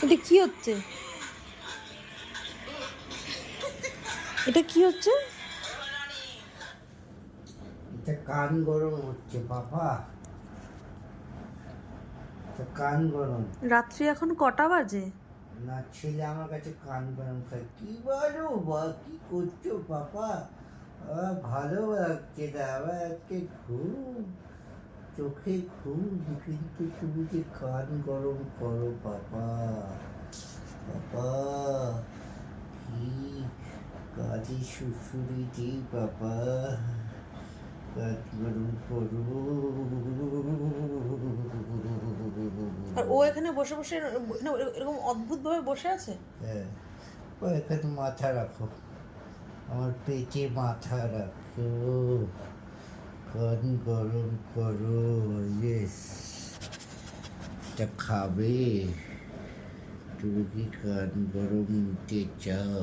এটা কি হচ্ছে? এটা কি হচ্ছে? এটা কান গরম হচ্ছে বাবা, এটা কান গরম। রাত্রি এখন কটা বাজে? না, ছেলে আমার কাছে কান গরম খায়। কি বলো বা, কি করছো বাবা? ভালো লাগছে না আমার, আজকে ঘুম, চোখে ঘুম, কিন্তু তুমি যে কান গরম করো বাবা। বাবা কি কাজে শ্বশুরি যে বাবা, কান গরম করো। আর ও এখানে বসে বসে এরকম অদ্ভুত ভাবে বসে আছে। হ্যাঁ, ও এখানে মাথা রাখো, আমার পেটে মাথা রাখো, কান গরম করো। ইয়েস, এটা খাবে? তুমি কি কান গরম নিতে চাও?